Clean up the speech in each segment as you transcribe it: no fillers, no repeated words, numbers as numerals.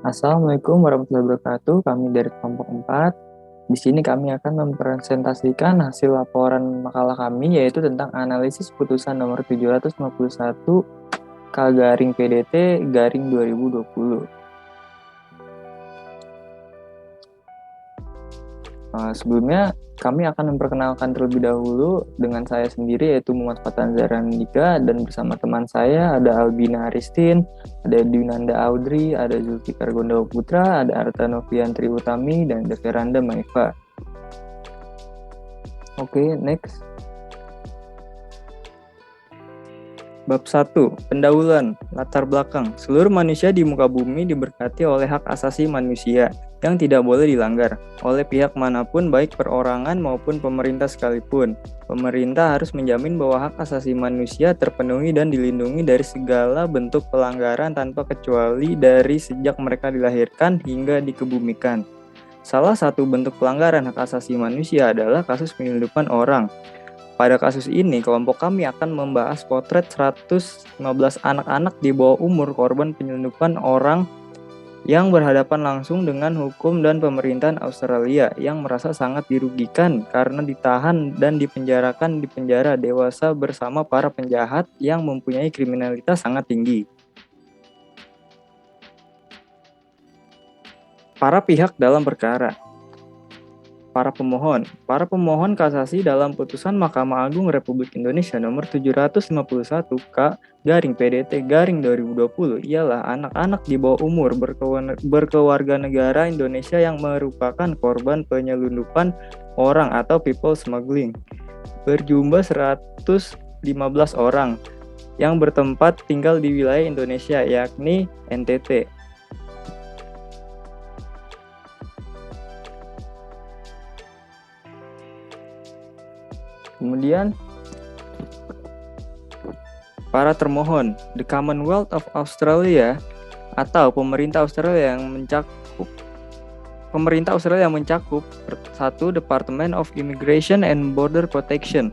Assalamualaikum warahmatullahi wabarakatuh. Kami dari kelompok 4. Di sini kami akan mempresentasikan hasil laporan makalah kami, yaitu tentang analisis putusan nomor 751 K/PDT 2020. Sebelumnya, kami akan memperkenalkan terlebih dahulu dengan saya sendiri, yaitu Muhammad Fatan Zarandika, dan bersama teman saya ada Albina Aristin, ada Dunanda Audrey, ada Zulfikar Gondawa Putra, ada Arta Noviantri Utami, dan ada Veranda Maifa. Oke, next. Bab 1. Pendahuluan. Latar belakang. Seluruh manusia di muka bumi diberkati oleh hak asasi manusia yang tidak boleh dilanggar oleh pihak manapun, baik perorangan maupun pemerintah sekalipun. Pemerintah harus menjamin bahwa hak asasi manusia terpenuhi dan dilindungi dari segala bentuk pelanggaran tanpa kecuali dari sejak mereka dilahirkan hingga dikebumikan. Salah satu bentuk pelanggaran hak asasi manusia adalah kasus penyelundupan orang. Pada kasus ini, kelompok kami akan membahas potret 115 anak-anak di bawah umur korban penyelundupan orang yang berhadapan langsung dengan hukum dan pemerintahan Australia yang merasa sangat dirugikan karena ditahan dan dipenjarakan di penjara dewasa bersama para penjahat yang mempunyai kriminalitas sangat tinggi. Para pihak dalam perkara. Para pemohon kasasi dalam putusan Mahkamah Agung Republik Indonesia nomor 751 K/PDT-2020 ialah anak-anak di bawah umur berkewarganegara Indonesia yang merupakan korban penyelundupan orang atau people smuggling, berjumlah 115 orang yang bertempat tinggal di wilayah Indonesia, yakni NTT. Kemudian, para termohon, the Commonwealth of Australia atau pemerintah Australia yang mencakup 1. Department of Immigration and Border Protection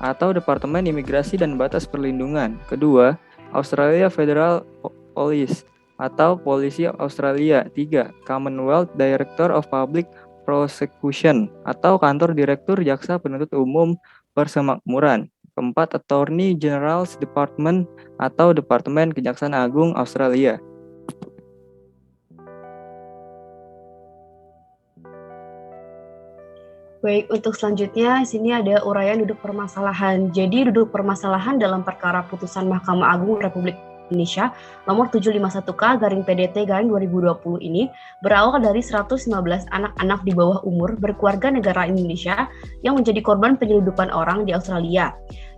atau Departemen Imigrasi dan Batas Perlindungan. Kedua, Australia Federal Police atau Polisi Australia. 3. Commonwealth Director of Public Prosecution atau Kantor Direktur Jaksa Penuntut Umum Persemakmuran. 4. Attorney General's Department atau Departemen Kejaksaan Agung Australia. Baik, untuk selanjutnya di sini ada uraian duduk permasalahan. Jadi duduk permasalahan dalam perkara putusan Mahkamah Agung Republik Indonesia nomor 751K/PDT-2020 ini berawal dari 115 anak-anak di bawah umur berkeluarga negara Indonesia yang menjadi korban penyelundupan orang di Australia.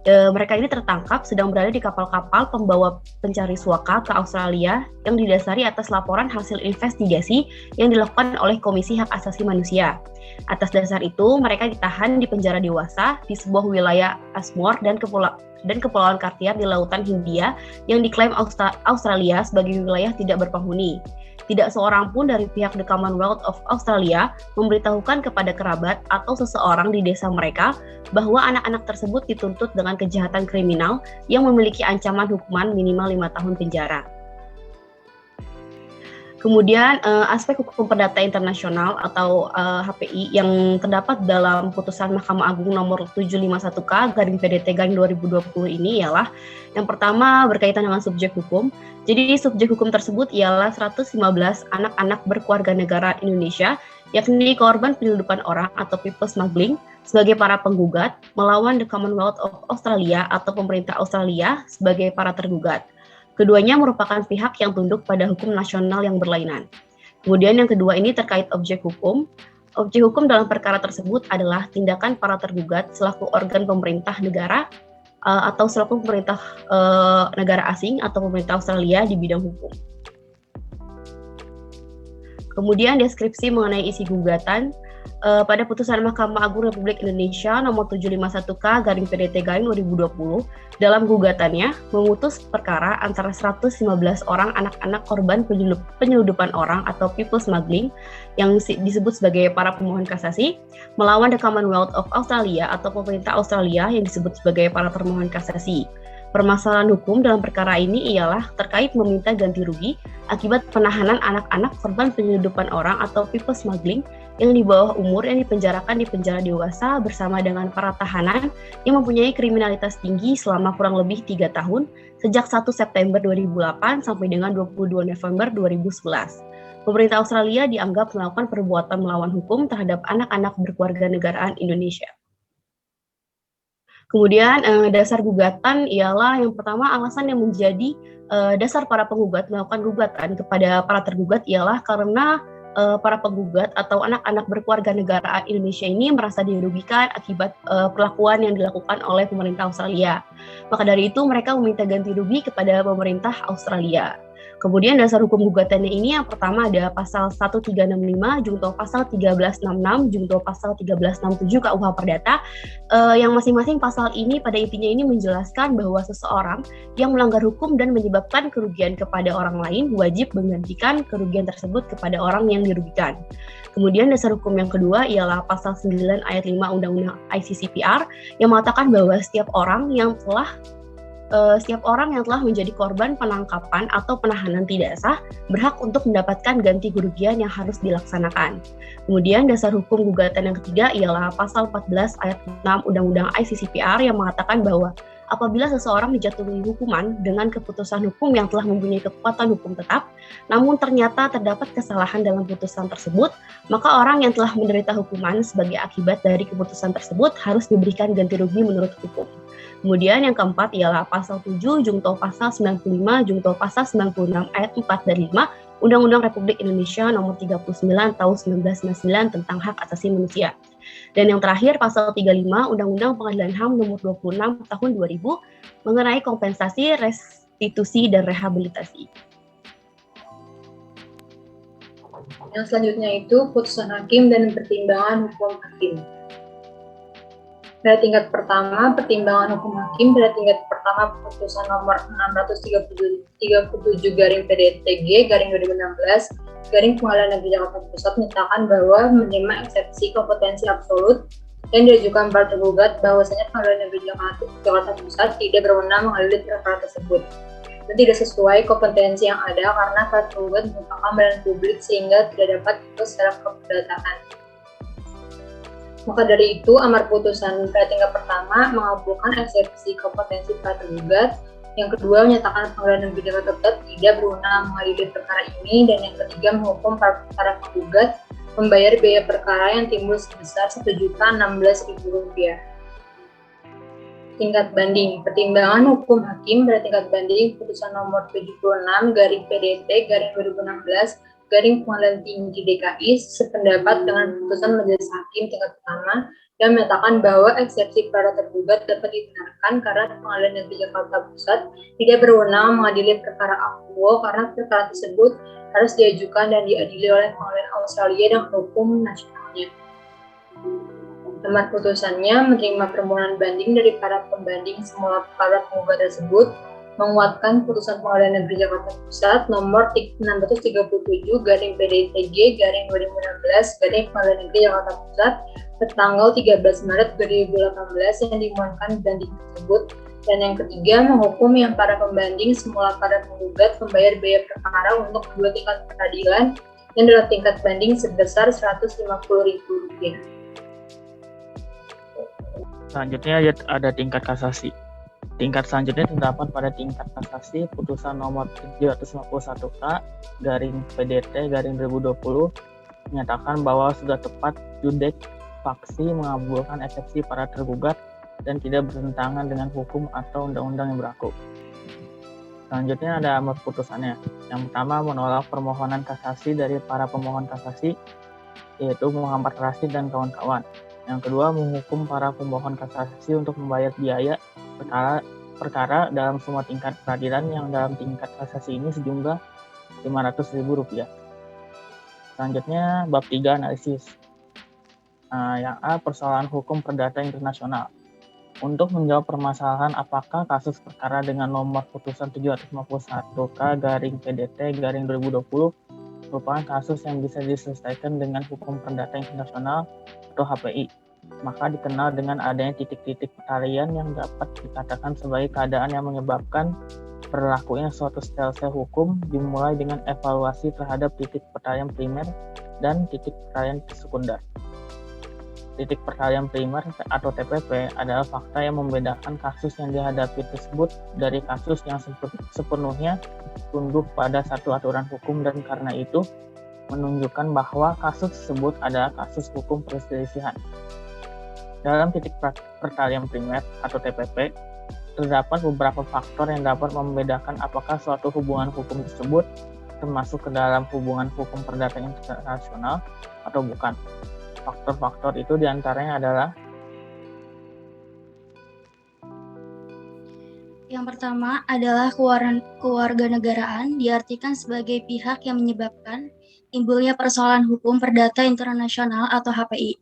Mereka ini tertangkap sedang berada di kapal-kapal pembawa pencari suaka ke Australia yang didasari atas laporan hasil investigasi yang dilakukan oleh Komisi Hak Asasi Manusia. Atas dasar itu, mereka ditahan di penjara dewasa di sebuah wilayah Ashmore dan Kepulauan Kartiar di Lautan Hindia yang diklaim Australia sebagai wilayah tidak berpenghuni. Tidak seorang pun dari pihak The Commonwealth of Australia memberitahukan kepada kerabat atau seseorang di desa mereka bahwa anak-anak tersebut dituntut dengan kejahatan kriminal yang memiliki ancaman hukuman minimal 5 tahun penjara. Kemudian aspek hukum perdata internasional atau HPI yang terdapat dalam putusan Mahkamah Agung nomor 751K/PDT-2020 ini ialah yang pertama berkaitan dengan subjek hukum. Jadi subjek hukum tersebut ialah 115 anak-anak berkeluarga negara Indonesia yakni korban penyelundupan orang atau people smuggling sebagai para penggugat melawan The Commonwealth of Australia atau pemerintah Australia sebagai para tergugat. Keduanya merupakan pihak yang tunduk pada hukum nasional yang berlainan. Kemudian yang kedua ini terkait objek hukum. Objek hukum dalam perkara tersebut adalah tindakan para tergugat selaku organ pemerintah negara atau selaku pemerintah negara asing atau pemerintah Australia di bidang hukum. Kemudian deskripsi mengenai isi gugatan. Pada putusan Mahkamah Agung Republik Indonesia nomor 751K/PDT-2020 dalam gugatannya memutus perkara antara 115 orang anak-anak korban penyelundupan orang atau people smuggling yang disebut sebagai para pemohon kasasi melawan The Commonwealth of Australia atau pemerintah Australia yang disebut sebagai para termohon kasasi. Permasalahan hukum dalam perkara ini ialah terkait meminta ganti rugi akibat penahanan anak-anak korban penyelundupan orang atau people smuggling yang di bawah umur yang dipenjarakan di penjara dewasa bersama dengan para tahanan yang mempunyai kriminalitas tinggi selama kurang lebih 3 tahun sejak 1 September 2008 sampai dengan 22 November 2011. Pemerintah Australia dianggap melakukan perbuatan melawan hukum terhadap anak-anak berkewarganegaraan Indonesia. Kemudian dasar gugatan ialah yang pertama alasan yang menjadi dasar para penggugat melakukan gugatan kepada para tergugat ialah karena para penggugat atau anak-anak berkewarganegaraan Indonesia ini merasa dirugikan akibat perlakuan yang dilakukan oleh pemerintah Australia. Maka dari itu mereka meminta ganti rugi kepada pemerintah Australia. Kemudian dasar hukum gugatannya ini yang pertama ada pasal 1365 junto pasal 1366 junto pasal 1367 KUH Perdata yang masing-masing pasal ini pada intinya ini menjelaskan bahwa seseorang yang melanggar hukum dan menyebabkan kerugian kepada orang lain wajib menggantikan kerugian tersebut kepada orang yang dirugikan. Kemudian dasar hukum yang kedua ialah pasal 9 ayat 5 Undang-Undang ICCPR yang mengatakan bahwa setiap orang yang telah menjadi korban penangkapan atau penahanan tidak sah berhak untuk mendapatkan ganti kerugian yang harus dilaksanakan. Kemudian dasar hukum gugatan yang ketiga ialah pasal 14 ayat 6 Undang-Undang ICCPR yang mengatakan bahwa apabila seseorang dijatuhi hukuman dengan keputusan hukum yang telah mempunyai kekuatan hukum tetap, namun ternyata terdapat kesalahan dalam putusan tersebut, maka orang yang telah menderita hukuman sebagai akibat dari keputusan tersebut harus diberikan ganti rugi menurut hukum. Kemudian yang keempat ialah pasal 7 jungto pasal 95 jungto pasal 96 ayat 4 dan 5 Undang-Undang Republik Indonesia nomor 39 tahun 1999 tentang hak asasi manusia. Dan yang terakhir pasal 35 Undang-Undang Pengadilan HAM nomor 26 tahun 2000 mengenai kompensasi, restitusi dan rehabilitasi. Yang selanjutnya itu putusan hakim dan pertimbangan hukum hakim. Pada tingkat pertama, pertimbangan hukum hakim pada tingkat pertama putusan nomor 637 garing PDTG garing 2016 garing Pengadilan Negeri Jakarta Pusat menyatakan bahwa menerima eksepsi kompetensi absolut yang diajukan para tergugat bahwasanya Pengadilan Negeri Jakarta Pusat tidak berwenang mengadili perkara tersebut dan tidak sesuai kompetensi yang ada karena para tergugat merupakan badan publik sehingga tidak dapat ikut secara keperdataan. Maka dari itu, amar putusan pada tingkat pertama mengabulkan eksepsi kompetensi para tergugat, yang kedua menyatakan Pengadilan Negeri Jakarta Pusat tidak berwenang mengadili perkara ini, dan yang ketiga menghukum para penggugat membayar biaya perkara yang timbul sebesar Rp1.016.000. Tingkat banding. Pertimbangan hukum hakim pada tingkat banding putusan nomor 76 garing PDT garing 2016 garing Pengadilan Tinggi DKI sependapat dengan putusan majelis hakim tingkat pertama dan menyatakan bahwa eksepsi para tergugat dapat dibenarkan karena Pengadilan Negeri Jakarta Pusat tidak berwenang mengadili perkara akuo karena perkara tersebut harus diajukan dan diadili oleh Pengadilan Australia dan hukum nasionalnya. Amar putusannya menerima permohonan banding dari para pembanding semula para penggugat tersebut, menguatkan putusan Pengadilan Negeri Jakarta Pusat nomor 637 garing PDTG garing 2016 garing Pengadilan Negeri Jakarta Pusat tertanggal 13 Maret 2018 yang dimohonkan banding tersebut, dan yang ketiga menghukum yang para pembanding semula para penggugat membayar biaya perkara untuk kedua tingkat peradilan yang dalam tingkat banding sebesar Rp150.000. Selanjutnya ada tingkat kasasi. Tingkat selanjutnya terdapat pada tingkat kasasi putusan nomor 751K garing PDT garing 2020 menyatakan bahwa sudah tepat judek faksi mengabulkan eksepsi para tergugat dan tidak bertentangan dengan hukum atau undang-undang yang berlaku. Selanjutnya ada amar putusannya. Yang pertama menolak permohonan kasasi dari para pemohon kasasi yaitu Muhammad Rasid dan kawan-kawan. Yang kedua menghukum para pemohon kasasi untuk membayar biaya perkara dalam semua tingkat peradilan yang dalam tingkat kasasi ini sejumlah Rp500.000. Selanjutnya bab 3 analisis. Yang A, persoalan hukum perdata internasional. Untuk menjawab permasalahan apakah kasus perkara dengan nomor putusan 751K garing PDT garing 2020 merupakan kasus yang bisa diselesaikan dengan hukum perdata internasional atau HPI. maka dikenal dengan adanya titik-titik peralihan yang dapat dikatakan sebagai keadaan yang menyebabkan berlakunya suatu sel-sel hukum dimulai dengan evaluasi terhadap titik peralihan primer dan titik peralihan sekunder. Titik peralihan primer atau TPP adalah fakta yang membedakan kasus yang dihadapi tersebut dari kasus yang sepenuhnya tunduk pada satu aturan hukum dan karena itu menunjukkan bahwa kasus tersebut adalah kasus hukum perselisihan. Dalam titik peralihan primer atau TPP, terdapat beberapa faktor yang dapat membedakan apakah suatu hubungan hukum tersebut termasuk ke dalam hubungan hukum perdata internasional atau bukan. Faktor-faktor itu diantaranya adalah yang pertama adalah kewarganegaraan diartikan sebagai pihak yang menyebabkan timbulnya persoalan hukum perdata internasional atau HPI.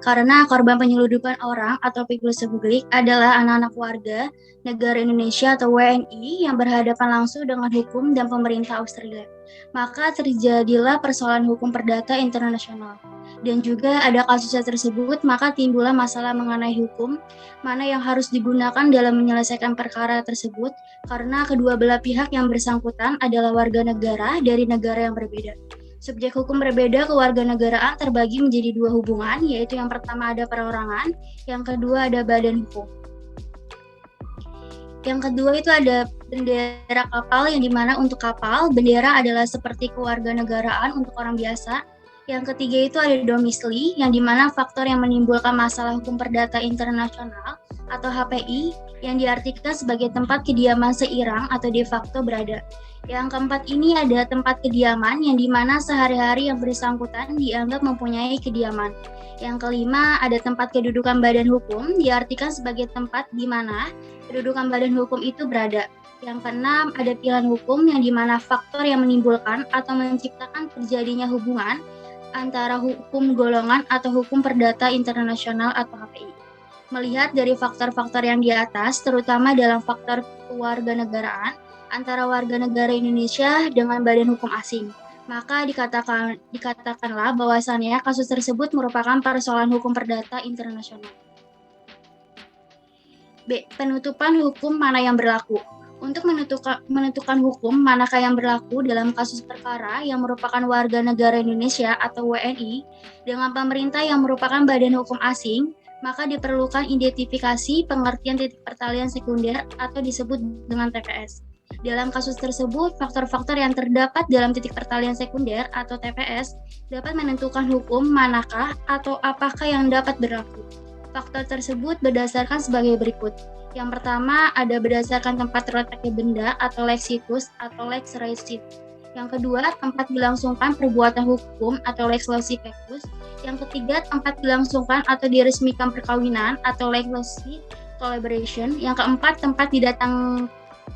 Karena korban penyeludupan orang atau people public adalah anak-anak warga negara Indonesia atau WNI yang berhadapan langsung dengan hukum dan pemerintah Australia. Maka terjadilah persoalan hukum perdata internasional. Dan juga ada kasusnya tersebut, maka timbullah masalah mengenai hukum mana yang harus digunakan dalam menyelesaikan perkara tersebut karena kedua belah pihak yang bersangkutan adalah warga negara dari negara yang berbeda. Subjek hukum berbeda kewarganegaraan terbagi menjadi dua hubungan, yaitu yang pertama ada perorangan, yang kedua ada badan hukum. Yang kedua itu ada bendera kapal, yang dimana untuk kapal, bendera adalah seperti kewarganegaraan untuk orang biasa. Yang ketiga itu ada domisili, yang dimana faktor yang menimbulkan masalah hukum perdata internasional atau HPI, yang diartikan sebagai tempat kediaman seirang atau de facto berada. Yang keempat ini ada tempat kediaman, yang dimana sehari-hari yang bersangkutan dianggap mempunyai kediaman. Yang kelima ada tempat kedudukan badan hukum, diartikan sebagai tempat di mana kedudukan badan hukum itu berada. Yang keenam ada pilihan hukum, yang dimana faktor yang menimbulkan atau menciptakan terjadinya hubungan antara hukum golongan atau hukum perdata internasional atau HPI. Melihat dari faktor-faktor yang di atas, terutama dalam faktor kewarganegaraan antara warga negara Indonesia dengan badan hukum asing, maka dikatakanlah bahwasannya kasus tersebut merupakan persoalan hukum perdata internasional. B. Penutupan hukum mana yang berlaku. Untuk menentukan hukum manakah yang berlaku dalam kasus perkara yang merupakan warga negara Indonesia atau WNI dengan pemerintah yang merupakan badan hukum asing, maka diperlukan identifikasi pengertian titik pertalian sekunder atau disebut dengan TPS. Dalam kasus tersebut, faktor-faktor yang terdapat dalam titik pertalian sekunder atau TPS dapat menentukan hukum manakah atau apakah yang dapat berlaku. Faktor tersebut berdasarkan sebagai berikut. Yang pertama ada berdasarkan tempat terletaknya benda atau lex situs atau lex recit. Yang kedua, tempat dilangsungkan perbuatan hukum atau lex loci pecus. Yang ketiga, tempat dilangsungkan atau diresmikan perkawinan atau lex loci collaboration. Yang keempat, tempat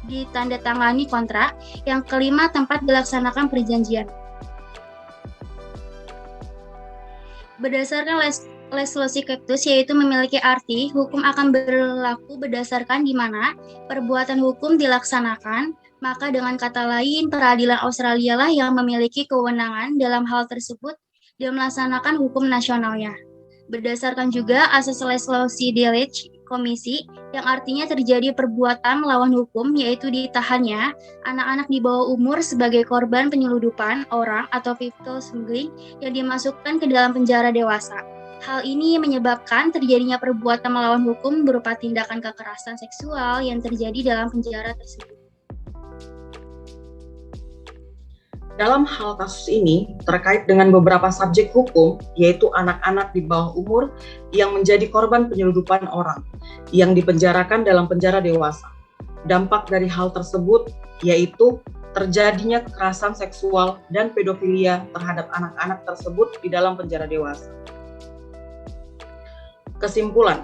ditandatangani kontrak. Yang kelima, tempat dilaksanakan perjanjian. Berdasarkan lex loci pecus yaitu memiliki arti hukum akan berlaku berdasarkan di mana perbuatan hukum dilaksanakan, maka dengan kata lain peradilan Australia lah yang memiliki kewenangan dalam hal tersebut dan melaksanakan hukum nasionalnya. Berdasarkan juga asas lex loci delege komisi yang artinya terjadi perbuatan melawan hukum yaitu ditahannya anak-anak di bawah umur sebagai korban penyeludupan orang atau people smuggling yang dimasukkan ke dalam penjara dewasa. Hal ini menyebabkan terjadinya perbuatan melawan hukum berupa tindakan kekerasan seksual yang terjadi dalam penjara tersebut. Dalam hal kasus ini, terkait dengan beberapa subjek hukum, yaitu anak-anak di bawah umur yang menjadi korban penyeludupan orang, yang dipenjarakan dalam penjara dewasa. Dampak dari hal tersebut yaitu terjadinya kekerasan seksual dan pedofilia terhadap anak-anak tersebut di dalam penjara dewasa. Kesimpulan,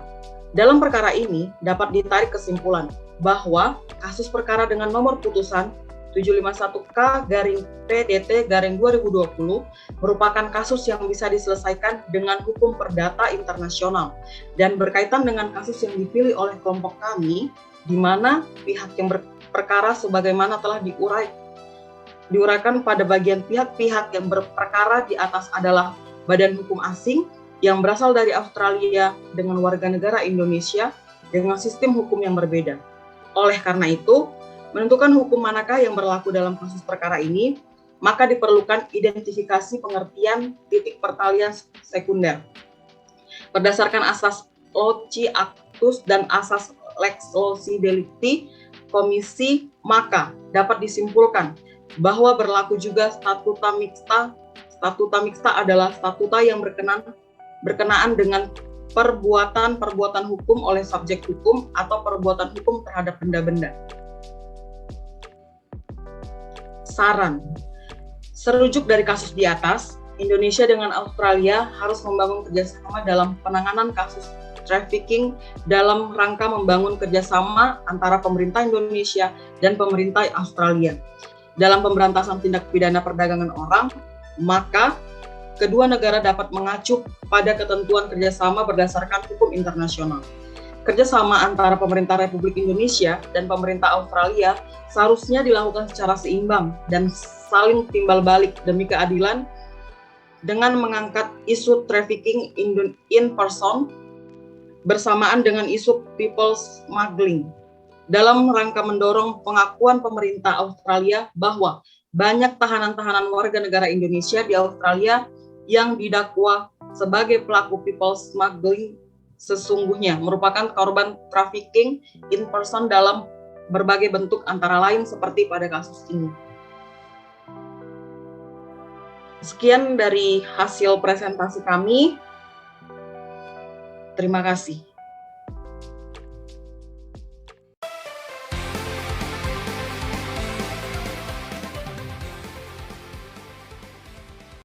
dalam perkara ini dapat ditarik kesimpulan bahwa kasus perkara dengan nomor putusan 751K/PDT/2020 merupakan kasus yang bisa diselesaikan dengan hukum perdata internasional dan berkaitan dengan kasus yang dipilih oleh kelompok kami, di mana pihak yang berperkara sebagaimana telah diuraikan pada bagian pihak-pihak yang berperkara di atas adalah badan hukum asing yang berasal dari Australia dengan warga negara Indonesia dengan sistem hukum yang berbeda. Oleh karena itu, menentukan hukum manakah yang berlaku dalam kasus perkara ini, maka diperlukan identifikasi pengertian titik pertalian sekunder. Berdasarkan asas loci actus dan asas lex loci delicti komisi, maka dapat disimpulkan bahwa berlaku juga statuta mixta. Statuta mixta adalah statuta yang berkenaan dengan perbuatan hukum oleh subjek hukum atau perbuatan hukum terhadap benda-benda. Saran. Serujuk dari kasus di atas, Indonesia dengan Australia harus membangun kerjasama dalam penanganan kasus trafficking dalam rangka membangun kerjasama antara pemerintah Indonesia dan pemerintah Australia. Dalam pemberantasan tindak pidana perdagangan orang, maka kedua negara dapat mengacu pada ketentuan kerjasama berdasarkan hukum internasional. Kerjasama antara pemerintah Republik Indonesia dan pemerintah Australia seharusnya dilakukan secara seimbang dan saling timbal balik demi keadilan dengan mengangkat isu trafficking in person bersamaan dengan isu people smuggling dalam rangka mendorong pengakuan pemerintah Australia bahwa banyak tahanan-tahanan warga negara Indonesia di Australia yang didakwa sebagai pelaku people smuggling sesungguhnya merupakan korban trafficking in person dalam berbagai bentuk antara lain seperti pada kasus ini. Sekian dari hasil presentasi kami. Terima kasih.